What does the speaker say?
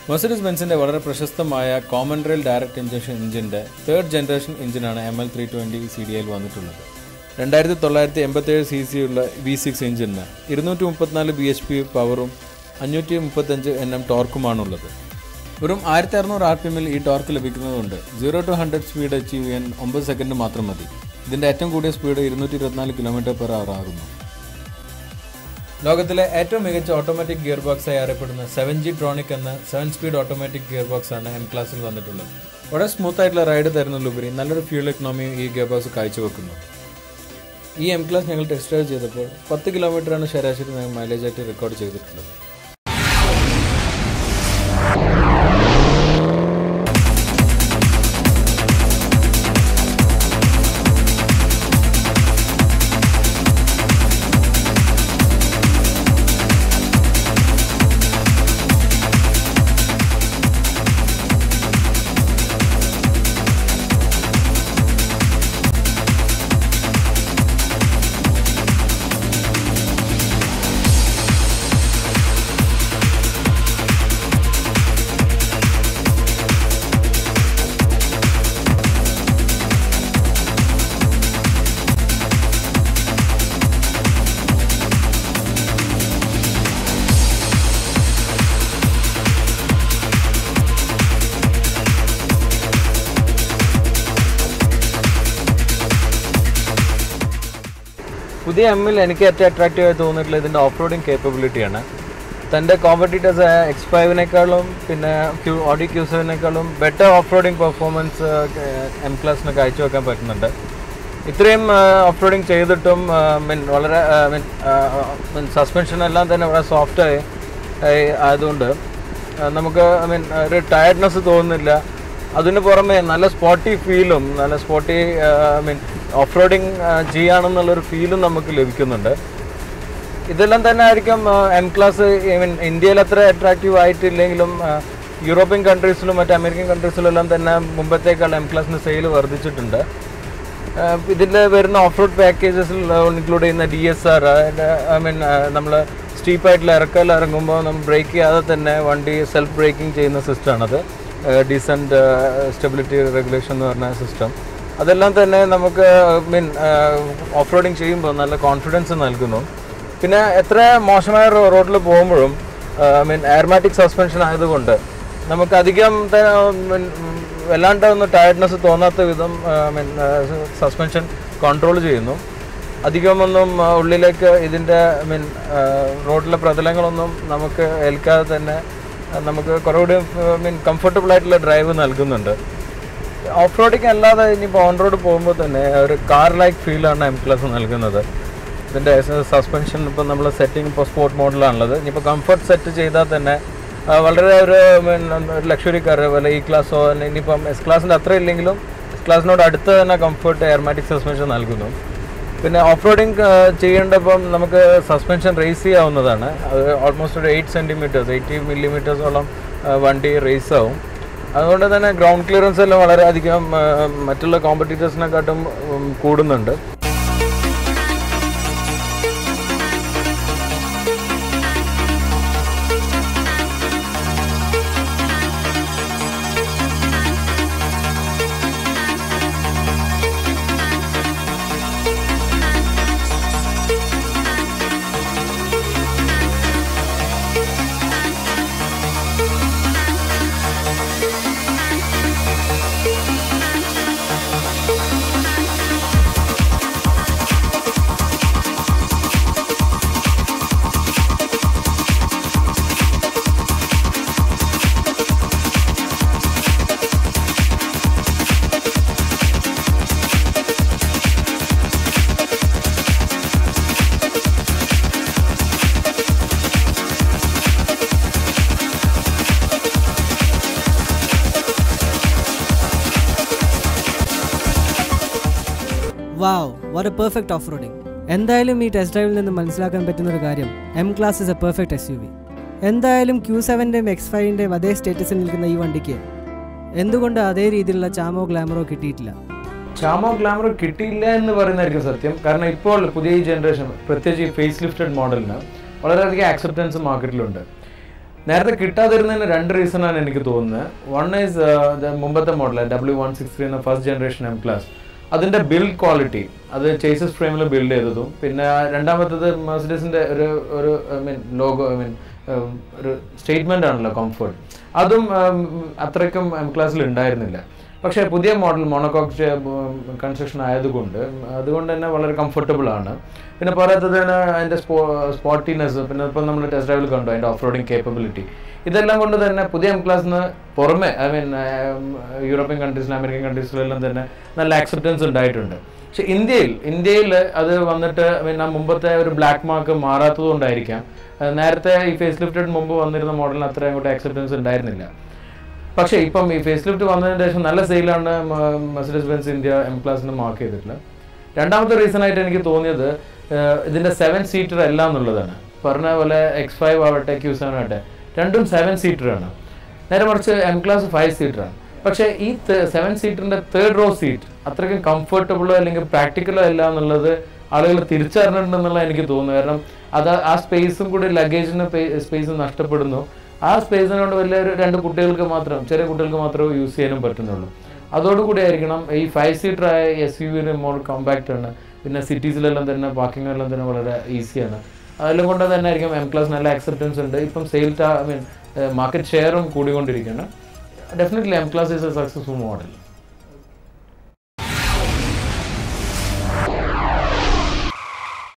മെർസിഡീസ്-ബെൻസിന്റെ വളരെ പ്രശസ്തമായ common rail direct injection എഞ്ചിന്റെ തേർഡ് ജനറേഷൻ എഞ്ചിനാണ് ML320 CDIയിൽ വന്നിട്ടുള്ളത്. 2987 cc ഉള്ള V6 എഞ്ചിന് 234 bhp പവറും 535 Nm ടോർക്കുമാണുള്ളത്. വെറും 1600 RPM ഈ ടോർക്ക് ലഭിക്കുന്നതുകൊണ്ട് 0 to 100 സ്പീഡ് അച്ചീവ് ചെയ്യാൻ 9 സെക്കൻഡ് മാത്രം മതി. ഇതിന്റെ ഏറ്റവും കൂടിയ സ്പീഡ് 224 km/h ആകുന്നു. ലോകത്തിലെ ഏറ്റവും മികച്ച ഓട്ടോമാറ്റിക് ഗിയർ ബോക്സായി അറിയപ്പെടുന്ന 7G ട്രോണിക് എന്ന 7 സ്പീഡ് ഓട്ടോമാറ്റിക് ഗിയർ ബോക്സ് ആണ് M ക്ലാസ്സിൽ വന്നിട്ടുള്ളത്. വളരെ സ്മൂത്ത് ആയിട്ടുള്ള റൈഡ് തരുന്നതിലുപരി നല്ലൊരു ഫ്യൂൽ എക്കണോമിയും ഈ ഗിയർ ബോക്സ് കാഴ്ചവെക്കുന്നു. ഈ M ക്ലാസ് ഞങ്ങൾ ടെസ്റ്റ് ഡ്രൈവ് ചെയ്തപ്പോൾ 10 കിലോമീറ്ററാണ് ശരാശരി മൈലേജ് ആയിട്ട് റെക്കോർഡ് ചെയ്തിട്ടുള്ളത്. പുതിയ M-ൽ എനിക്ക് ഏറ്റവും അട്രാക്റ്റീവായി തോന്നിയിട്ടുള്ള ഇതിൻ്റെ ഓഫ് റോഡിങ് കേപ്പബിലിറ്റിയാണ്. തൻ്റെ കോമ്പറ്റീറ്റേഴ്സ് X5-നേക്കാളും പിന്നെ Audi Q7-നേക്കാളും better off roading performance M ക്ലാസ്സിന് കാഴ്ചവെക്കാൻ പറ്റുന്നുണ്ട്. ഇത്രയും ഓഫ് റോഡിങ് ചെയ്തിട്ടും വളരെ സസ്പെൻഷൻ എല്ലാം തന്നെ വളരെ സോഫ്റ്റായി ആയതുകൊണ്ട് നമുക്ക് ഒരു ടയർഡ്നെസ് തോന്നുന്നില്ല. അതിന് പുറമെ നല്ല സ്പോട്ടി ഫീലും നല്ല സ്പോട്ടി ഓഫ് റോഡിങ് ചെയ്യാണെന്നുള്ളൊരു ഫീലും നമുക്ക് ലഭിക്കുന്നുണ്ട്. ഇതെല്ലാം തന്നെ ആയിരിക്കും M ക്ലാസ് ഇന്ത്യയിൽ അത്ര അട്രാക്റ്റീവ് ആയിട്ടില്ലെങ്കിലും യൂറോപ്യൻ കൺട്രീസിലും മറ്റ് അമേരിക്കൻ കൺട്രീസിലും എല്ലാം തന്നെ മുമ്പത്തേക്കാൾ M ക്ലാസിന് സെയിൽ വർദ്ധിച്ചിട്ടുണ്ട്. ഇതിൽ വരുന്ന ഓഫ് റോഡ് പാക്കേജസിൽ ഇൻക്ലൂഡ് ചെയ്യുന്ന DSR നമ്മൾ സ്റ്റീപ്പായിട്ടുള്ള ഇറങ്ങുമ്പോൾ നമ്മൾ ബ്രേക്ക് ചെയ്യാതെ തന്നെ വണ്ടി സെൽഫ് ബ്രേക്കിംഗ് ചെയ്യുന്ന സിസ്റ്റമാണത്. ഡീസൻറ്റ് സ്റ്റെബിലിറ്റി റെഗുലേഷൻ എന്ന് പറഞ്ഞ സിസ്റ്റം അതെല്ലാം തന്നെ നമുക്ക് ഓഫ് റോഡിങ് ചെയ്യുമ്പോൾ നല്ല കോൺഫിഡൻസ് നൽകുന്നു. പിന്നെ എത്ര മോശമായ റോഡിൽ പോകുമ്പോഴും എയർമാറ്റിക് സസ്പെൻഷൻ ആയതുകൊണ്ട് നമുക്ക് അധികം വല്ലാണ്ട് ഒന്ന് ടയർഡ്നെസ് തോന്നാത്ത വിധം സസ്പെൻഷൻ കൺട്രോൾ ചെയ്യുന്നു. അധികമൊന്നും ഉള്ളിലേക്ക് ഇതിൻ്റെ റോഡിലെ പ്രതലങ്ങളൊന്നും നമുക്ക് ഏൽക്കാതെ തന്നെ നമുക്ക് കുറച്ചുകൂടി കംഫർട്ടബിൾ ആയിട്ടുള്ള ഡ്രൈവ് നൽകുന്നുണ്ട്. ഓഫ് റോഡിങ് അല്ലാതെ ഇനിയിപ്പോൾ ഓൺ റോഡ് പോകുമ്പോൾ തന്നെ ഒരു കാർ ലൈക്ക് ഫീലാണ് M ക്ലാസ് നൽകുന്നത്. ഇതിൻ്റെ സസ്പെൻഷൻ ഇപ്പോൾ നമ്മൾ സെറ്റിംഗ് ഇപ്പോൾ സ്പോർട്ട് മോഡലാണുള്ളത്. ഇനിയിപ്പോൾ കംഫർട്ട് സെറ്റ് ചെയ്താൽ തന്നെ വളരെ ഒരു ലക്ഷറി കാർ പോലെ ഈ ക്ലാസ്സോ ഇനിയിപ്പം S ക്ലാസിൻ്റെ അത്ര ഇല്ലെങ്കിലും S ക്ലാസിനോട് അടുത്ത് തന്നെ കംഫർട്ട് എയർമാറ്റിക് സസ്പെൻഷൻ നൽകുന്നു. പിന്നെ ഓഫ് റോഡിങ് ചെയ്യേണ്ടപ്പം നമുക്ക് സസ്പെൻഷൻ റേസ് ചെയ്യാവുന്നതാണ്. അത് ഓൾമോസ്റ്റ് ഒരു 8 സെൻറ്റിമീറ്റേഴ്സ് 80 മില്ലിമീറ്റേഴ്സോളം വണ്ടി റേസ് ആവും. അതുകൊണ്ട് തന്നെ ഗ്രൗണ്ട് ക്ലിയറൻസ് എല്ലാം വളരെയധികം മറ്റുള്ള കോമ്പറ്റീറ്റേഴ്സിനെക്കാട്ടും കൂടുന്നുണ്ട്. Wow, what a perfect off-roading. എന്തായാലും ഈ ടെസ്റ്റ് ഡ്രൈവിൽ നിന്ന് മനസ്സിലാക്കാൻ പറ്റുന്നൊരു കാര്യം M class is A perfect SUV. എന്തായാലും Q7-ൻ്റെയും X5-ൻ്റെയും അതേ സ്റ്റേറ്റസിൽ നിൽക്കുന്ന ഈ വണ്ടിക്ക് എന്തുകൊണ്ട് അതേ രീതിയിലുള്ള ചാമോ ഗ്ലാമറോ കിട്ടിയിട്ടില്ല? ചാമോ ഗ്ലാമറോ കിട്ടിയില്ല എന്ന് പറയുന്നതായിരിക്കും സത്യം. കാരണം ഇപ്പോൾ പുതിയ ഈ ജനറേഷൻ പ്രത്യേകിച്ച് ഈ ഫേസ് ലിഫ്റ്റഡ് മോഡലിന് വളരെയധികം ആക്സെപ്റ്റൻസ് മാർക്കറ്റിലുണ്ട്. നേരത്തെ കിട്ടാതിരുന്നതിന് 2 റീസണാണ് എനിക്ക് തോന്നുന്നത്. വൺ ഈസ് മുമ്പത്തെ മോഡൽ W163 എന്ന ഫസ്റ്റ് ജനറേഷൻ എം ക്ലാസ്, അതിൻ്റെ ബിൽഡ് ക്വാളിറ്റി, അത് ചേസസ് ഫ്രെയിമിൽ ബിൽഡ് ചെയ്തതും, പിന്നെ രണ്ടാമത്തത് മെർസിഡീസിൻ്റെ ഒരു ലോഗോ ഒരു സ്റ്റേറ്റ്മെൻ്റ് ആണല്ലോ കംഫർട്ട്, അതും അത്രയ്ക്കും എം ക്ലാസ്സിൽ ഉണ്ടായിരുന്നില്ല. പക്ഷേ പുതിയ മോഡൽ മോണോകോക്ക് കൺസ്ട്രക്ഷൻ ആയതുകൊണ്ട് അതുകൊണ്ട് തന്നെ വളരെ കംഫർട്ടബിൾ ആണ്. പിന്നെ പോരാത്തത് തന്നെ അതിൻ്റെ സ്പോർട്ടിനെസ്, പിന്നെ ഇപ്പം നമ്മൾ ടെസ്റ്റ് ഡ്രൈവിൽ കണ്ടു അതിൻ്റെ ഓഫ് റോഡിങ് കേപ്പബിലിറ്റി, ഇതെല്ലാം കൊണ്ട് തന്നെ പുതിയ എം ക്ലാസ്സിന് പുറമെ യൂറോപ്യൻ കൺട്രീസിലും അമേരിക്കൻ കൺട്രീസിലെല്ലാം തന്നെ നല്ല ആക്സെപ്റ്റൻസ് ഉണ്ടായിട്ടുണ്ട്. പക്ഷെ ഇന്ത്യയിൽ അത് വന്നിട്ട് മുമ്പത്തെ ഒരു ബ്ലാക്ക് മാർക്ക് മാറാത്തത് കൊണ്ടായിരിക്കാം നേരത്തെ ഈ ഫേസ് ലിഫ്റ്റഡ് മുമ്പ് വന്നിരുന്ന മോഡലിന് അത്ര അങ്ങോട്ട് ആക്സെപ്റ്റൻസ് ഉണ്ടായിരുന്നില്ല. പക്ഷേ ഇപ്പം ഈ ഫേസ് ലിഫ്റ്റ് വന്നതിന് ശേഷം നല്ല സെയിലാണ് മെർസിഡീസ് ബെൻസ് ഇന്ത്യ എം ക്ലാസ്സിന് മാർക്ക് ചെയ്തിട്ടുള്ളത്. രണ്ടാമത്തെ റീസൺ ആയിട്ട് എനിക്ക് തോന്നിയത് ഇതിൻ്റെ 7 സീറ്റർ അല്ല എന്നുള്ളതാണ്. പറഞ്ഞ പോലെ X5 ആവട്ടെ Q7 ആവട്ടെ രണ്ടും 7 സീറ്ററാണ്. നേരെ മറിച്ച് എം ക്ലാസ് 5 സീറ്ററാണ്. പക്ഷേ ഈ 7 സീറ്ററിൻ്റെ 3rd റോ സീറ്റ് അത്രയ്ക്കും കംഫർട്ടബിളോ അല്ലെങ്കിൽ പ്രാക്ടിക്കലോ അല്ല എന്നുള്ളത് ആളുകൾ തിരിച്ചറിഞ്ഞിട്ടുണ്ടെന്നുള്ള എനിക്ക് തോന്നുന്നു. കാരണം അത് ആ സ്പേസും കൂടി ലഗേജിന് സ്പേസ് നഷ്ടപ്പെടുന്നു. ആ സ്പേസിനോട് വലിയ 2 കുട്ടികൾക്ക് മാത്രം, ചെറിയ കുട്ടികൾക്ക് മാത്രമേ യൂസ് ചെയ്യാനും പറ്റുന്നുള്ളൂ. അതോടുകൂടി ആയിരിക്കണം ഈ 5 സീറ്റർ ആയ SUV മോർ കോമ്പാക്റ്റ് ആണ്. പിന്നെ സിറ്റീസിലെല്ലാം തന്നെ പാർക്കിങ്ങെല്ലാം തന്നെ വളരെ ഈസിയാണ്. അതെല്ലാം കൊണ്ട് തന്നെ ആയിരിക്കും എം ക്ലാസ് നല്ല ആക്സെപ്റ്റൻസ് ഉണ്ട്. ഇപ്പം മാർക്കറ്റ് ഷെയറും കൂടിക്കൊണ്ടിരിക്കുകയാണ്. Definitely M class is A successful model.